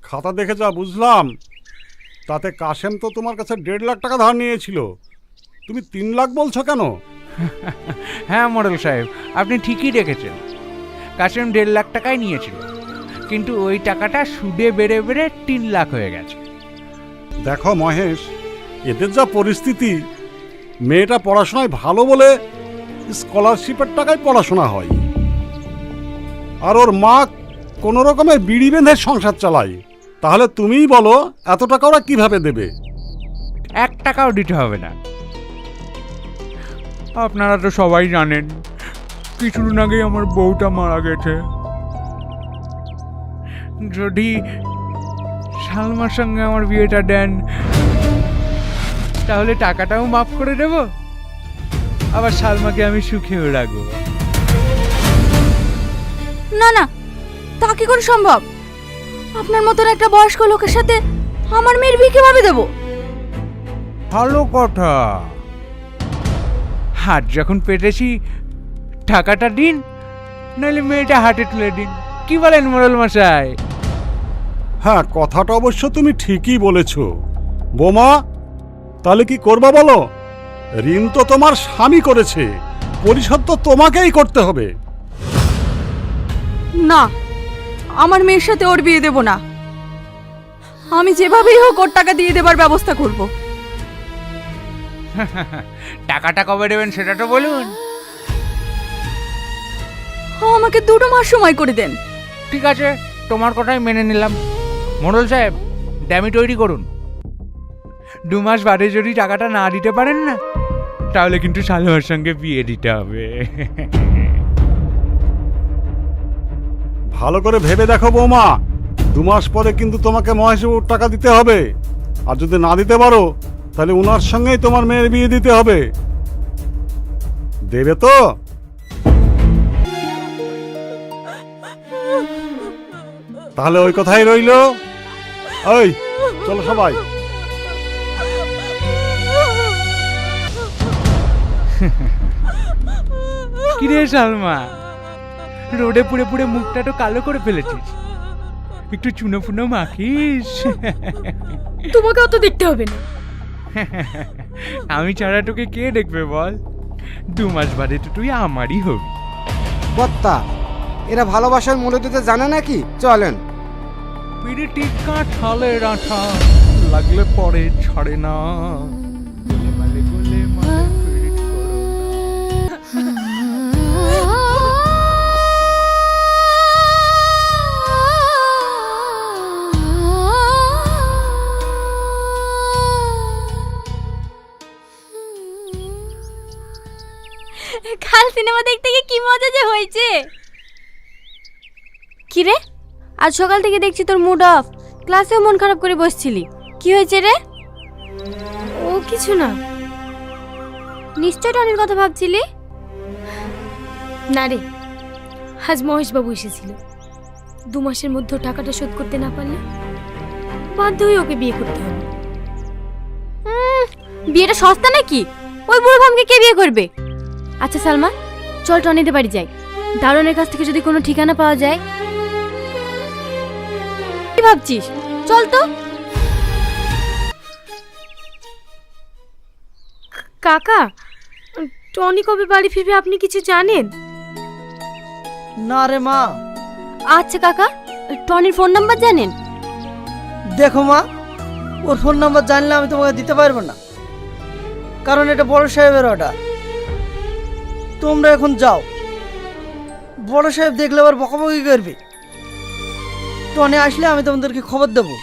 খাতা দেখে যা বুঝলাম, তাতে কাশেম তো তোমার কাছে 1.5 লাখ টাকা ধার নিয়েছিল। তুমি 3 লাখ বলছো কেন? হ্যাঁ মোড়ল সাহেব, আপনি ঠিকই রেখেছেন। কাশেম 1.5 লাখ টাকাই নিয়েছিল, কিন্তু ওই টাকাটা সুদে বেড়ে বেড়ে 3 লাখ হয়ে গেছে। দেখো মহেশ, এদের যা পরিস্থিতি, মেয়েটা পড়াশোনায় ভালো বলে স্কলারশিপের টাকায় পড়াশোনা হয়, আর ওর মা কোনো রকমে বিড়ি বেঁধে সংসার চালায়। তাহলে তুমিই বলো এত টাকা ওরা কিভাবে দেবে? 1 টাকাও দিতে হবে না। আপনারা তো সবাই জানেন কিছুদিন আগেই আমার বউটা মারা গেছে। যদি সালমার সঙ্গে আমার বিয়েটা দেন, তাহলে টাকাটাও মাফ করে দেব, আবার সালমাকে আমি সুখেও রাখবো। না না, তা কি করে সম্ভব? আপনার মতন একটা বয়স্ক লোকের সাথে আমার মেয়ের বিয়ে কিভাবে দেব? ভালো কথা। হাত যখন পেতেছি টাকাটা দিন, নাহলে মেয়েটা হাতে তুলে দিন। কি বলেন মোড়ল মশাই? হ্যাঁ, কথাটা অবশ্য তুমি ঠিকই বলেছ। বোমা, তাহলে কি করবা বলো? ঋণ তো তোমার স্বামী করেছে, পরিশোধ তো তোমাকেই করতে হবে। না, আমার মেয়ের সাথে ওর বিয়ে দেব না। আমি যেভাবেই হোক ওর টাকা দিয়ে দেবার ব্যবস্থা করব। টাকাটা কবে দেবেন সেটা তো বলুন। আমাকে 2 মাস সময় করে দেন। ঠিক আছে, তোমার কথাই মেনে নিলাম। মোড়ল সাহেব, ড্যামি তৈরি করুন। 2 মাস বাদে যদি টাকাটা না দিতে পারেন না, তাহলে কিন্তু সালমার সঙ্গে বিয়ে দিতে হবে। ভালো করে ভেবে দেখো বৌমা, 2 মাস পরে কিন্তু তোমাকে মহেশবাবুর টাকা দিতে হবে। আর যদি না দিতে পারো, তাহলে উনার সঙ্গেই তোমার মেয়ের বিয়ে দিতে হবে। দেবে তো? তাহলে ওই কথাই রইলো। ওই চলো সবাই। কিরে সালমা, রোদে পুড়ে পুড়ে মুখটা তো কালো করে ফেলেছিস, একটু চুনো ফুনো মাখিস। তোমাকে অত দেখতে হবে না। আমি ছাড়া তোকে কে দেখবে বল? 2 মাস বাদে তো তুই আমারই হবি। কর্তা, এরা ভালোবাসার মূল্য দিতে জানে নাকি? চলেন। পিড়িটি কাঁঠালের আঠা, লাগলে পরে ছাড়ে না। গোলেমালে গোলেমালে পিড়িত করো না। কাল সিনেমা দেখতে গিয়ে কি মজা যে হয়েছে। কি রে, আজ সকাল থেকে দেখছি তোর মুড অফ, ক্লাসেও মন খারাপ করে বসছিলি। কি হয়েছে রে? ও কিছু না। নিশ্চয় টনির কথা ভাবছিলি। না রে, আজ মহেশবাবু এসেছিল। 2 মাসের মধ্যে টাকাটা শোধ করতে না পারলে বাধ্য হয়ে ওকে বিয়ে করতে হবে। বিয়েটা সস্তা নাকি? ওই বুড়ো ভামকে কে বিয়ে করবে? আচ্ছা সালমা, চল টনিদের বাড়ি যাই। দারোয়ানের কাছ থেকে যদি কোনো ঠিকানা পাওয়া যায়। কি ভাবছিস? চল তো। কাকা, টনি কবে বাড়ি ফিরবে আপনি কিছু জানেন? না রে মা। আচ্ছা কাকা, টনির ফোন নাম্বার জানেন? দেখো মা, ওর ফোন নাম্বার জানলে আমি তোমাকে দিতে পারবো না, কারণ এটা বড় সাহেবের অর্ডার। তোমরা এখন যাও, বড় সাহেব দেখলে আবার বকাবকি করবে। টনি আসলে আমি তোমাদেরকে খবর দেবো।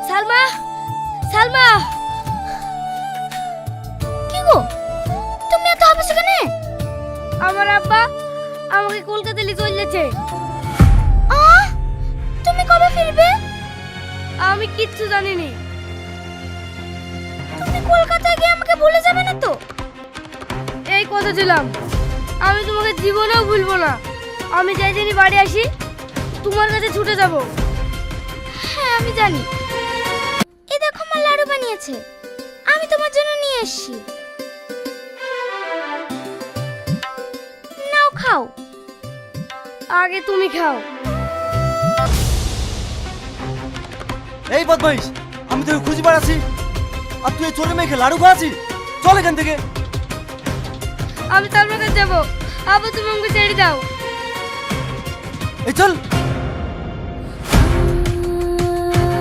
সালমা, সালমা, কি গো তুমি এত হাসছো কেন? আমার আব্বা আমাকে কলকাতা নিয়ে চলে যাচ্ছে। তুমি কবে ফিরবে? আমি কিচ্ছু জানি না। তুমি কলকাতায় গিয়ে আমাকে ভুলে যাবে না তো? এই কথা দিলাম, আমি তোমাকে জীবনেও ভুলবো না। আমি যাই দিনই বাড়ি আসি তোমার কাছে ছুটে যাব। হ্যাঁ আমি জানি। এই দেখো মা লাড়ু বানিয়েছে, আমি তোমার জন্য নিয়ে এসেছি। নাও খাও। আগে তুমি খাও। এই বদমাইশ, আমি তোকে খুঁজে বেড়াচ্ছি আর তুই চোরে মেখে লাড়ু খাওয়াছিস। চল এখান থেকে। আমি তার কাছে যাবো, আবার তুমি আমাকে ছেড়ে দাও। এই চল।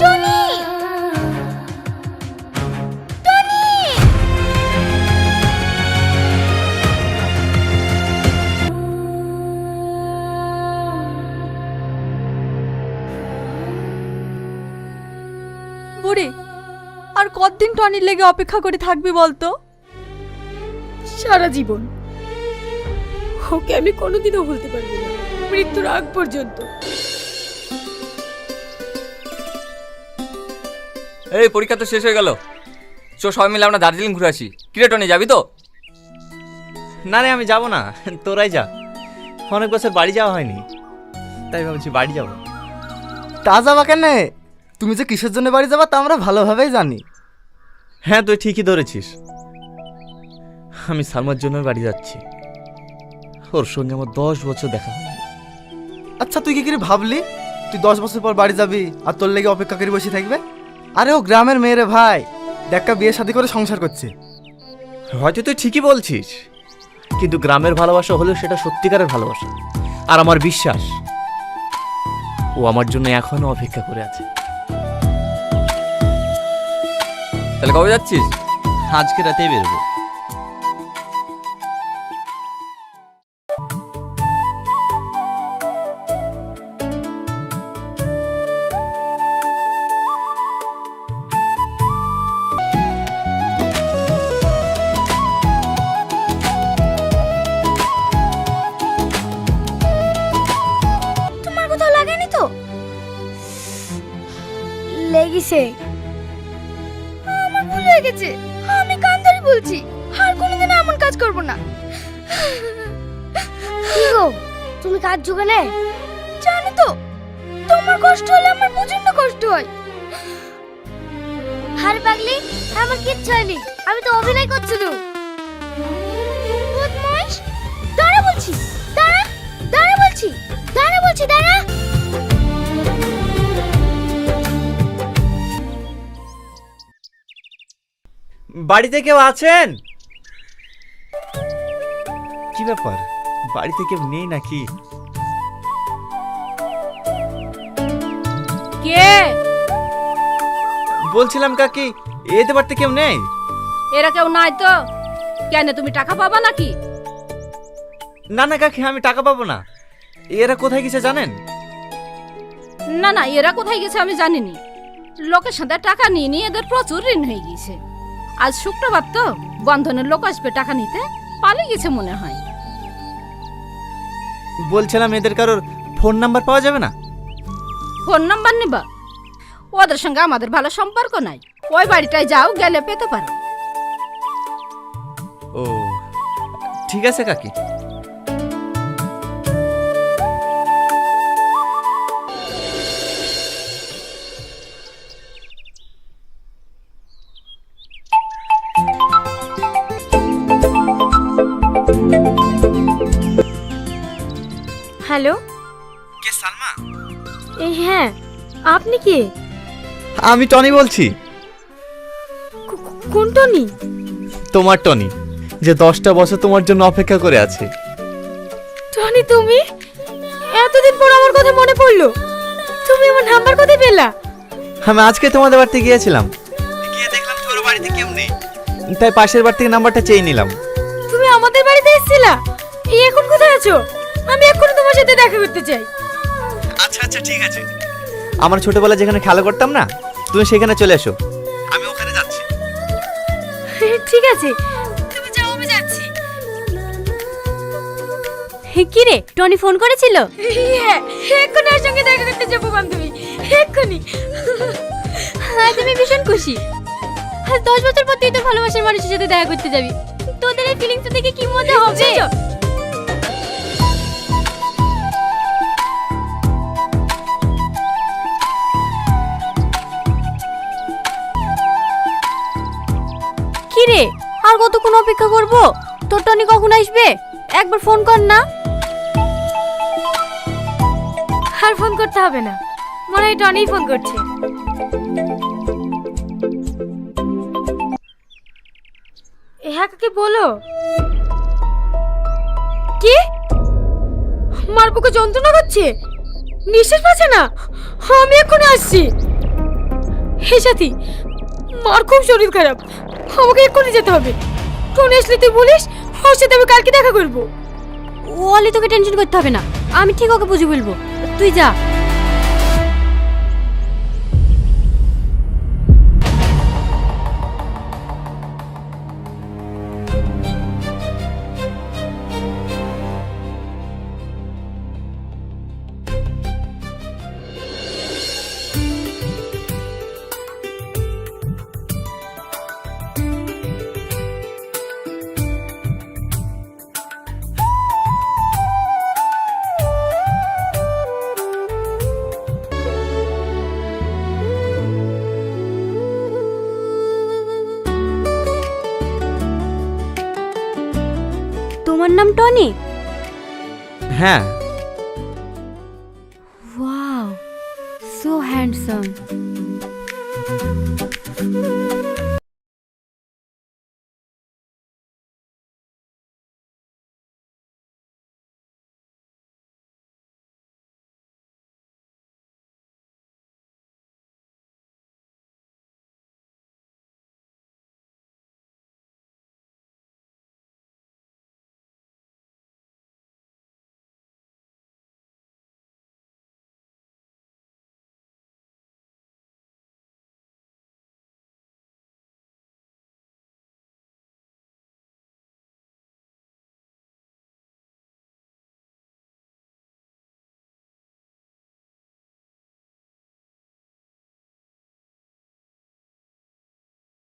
Tony, Tony. বুড়ি, আর কতদিন টনির লেগে অপেক্ষা করে থাকবি বলতো? সারা জীবন। ওকে আমি কোনোদিনও ভুলতে পারবো না, মৃত্যুর আগ পর্যন্ত। এই পরীক্ষা তো শেষ হয়ে গেল, চো সবাই মিলে আমরা দার্জিলিং ঘুরে আসি। কিরে টনি, যাবি তো? না রে, আমি যাব না, তোরাই যা। অনেক বছর বাড়ি যাওয়া হয়নি, তাই ভাবছি বাড়ি যাব। তা যাবা কেন? তুমি যে কিসের জন্য বাড়ি যাবা তা আমরা ভালোভাবেই জানি। হ্যাঁ, তুই ঠিকই ধরেছিস। আমি সালমার জন্য বাড়ি যাচ্ছি। ওর সঙ্গে আমার 10 বছর দেখা হয়নি। আচ্ছা তুই কি করে ভাবলি তুই 10 বছর পর বাড়ি যাবি আর তোর লেগে অপেক্ষা করে বসে থাকবে? আরে ও গ্রামের মেয়েরে ভাই, দেখা বিয়ে শাদী করে সংসার করছে। হয়তো তুই ঠিকই বলছিস, কিন্তু গ্রামের ভালোবাসা হলেও সেটা সত্যিকারের ভালোবাসা। আর আমার বিশ্বাস ও আমার জন্য এখনো অপেক্ষা করে আছে। তাহলে কবে যাচ্ছিস? আজকে রাতেই বেরোবো। তোমার কোথাও লাগেনি তো? লেগেছে। আমার ভুল হয়ে গেছে, আমি কান ধরে বলছি আর কোনোদিন এমন কাজ করব না। কি গো, তুমি কাজ জোগালে? জানো তো, তোমার কষ্ট হলে আমার প্রচন্ড কষ্ট হয়। হার পাগলি, আমার কিচ্ছু হয়নি, আমি তো অভিনয় করছিলাম। বদমাইশ, দাঁড়া বলছি, দাঁড়া, দাঁড়া বলছি, দাঁড়া বলছি, দাঁড়া। বাড়িতে কেউ আছেন? কি ব্যাপার, বাড়িতে কেউ নেই নাকি? কে? বলছিলাম কাকি, এতে বাড়িতে কেউ নেই? এরা কেউ নাই তো? কেন, তুমি টাকা পাবা নাকি? না না কাকি, আমি টাকা পাবো না। এরা কোথায় গেছে জানেন? না না, এরা কোথায় গেছে আমি জানিনি। লোকের সাথে টাকা নিয়ে নিয়ে এদের প্রচুর ঋণ হয়ে গেছে। আজ শুক্রবার তো, বন্ধনের লোক আসবে টাকা নিতে, পালিয়ে গেছে মনে হয়। বলছিলাম এদের কারোর ফোন নাম্বার পাওয়া যাবে না? ফোন নাম্বার নিবা? ওদের সঙ্গে আমাদের ভালো সম্পর্ক নাই। ওই বাড়িটায় যাও, গেলে পেতে পারো। ও ঠিক আছে কাকি। হ্যালো, কে সালমা? এই হ্যাঁ, আপনি কে? আমি টনি বলছি। কোন টনি? তোমার টনি, যে 10টা বছর তোমার জন্য অপেক্ষা করে আছে। টনি তুমি? এতদিন পর আমার কথা মনে পড়লো। তুমি আমার নাম্বার কোথায় পেলা? আমি আজকে তোমাদের বাড়িতে গিয়েছিলাম, গিয়ে দেখলাম তোর বাড়িতে কেউ নেই, তাই পাশের বাড়ি থেকে নাম্বারটা চেয়ে নিলাম। তুমি আমাদের বাড়িতে এসেছিলা? এই এখন কোথায় আছো? আমি এক্ষুনি তোমার সাথে দেখা করতে চাই। আচ্ছা আচ্ছা ঠিক আছে। আমার ছোটবেলায় যেখানে খেলা করতাম না, তুমি সেখানে চলে এসো, আমি ওখানে যাচ্ছি। ঠিক আছে, তুমি যাও, আমি যাচ্ছি। কি রে, টনি ফোন করেছিল? হ্যাঁ, এক্ষুনি ওর সঙ্গে দেখা করতে যাবো বান্ধবী, এক্ষুনি। আজ আমি ভীষণ খুশি। আজ 10 বছর পর তুই তোর ভালোবাসার মানুষের সাথে দেখা করতে যাবি। তোদের এই ফিলিংস দেখে কি মজা হবে। কতক্ষণ অপেক্ষা করব? তোর টনি কখন আসবে? একবার ফোন কর না। আর ফোন করতে হবে না, মনে হয় টনিই ফোন করছে। হ্যাঁ কাকে বলো। কি? মার বুকে যন্ত্রণা করছে, নিঃশ্বাস পাচ্ছে না। আমি এক্ষুনি আসছি। হে সাথী, মার খুব শরীর খারাপ, আমাকে এক্ষুনি যেতে হবে। টনি আসলে তুই বলিস ওর সাথে আমি কালকে দেখা করবো। অলি, তোকে টেনশন করতে হবে না, আমি ঠিক ওকে বুঝে বলবো, তুই যা। তোমার নাম টনি? হ্যাঁ। Wow, so handsome.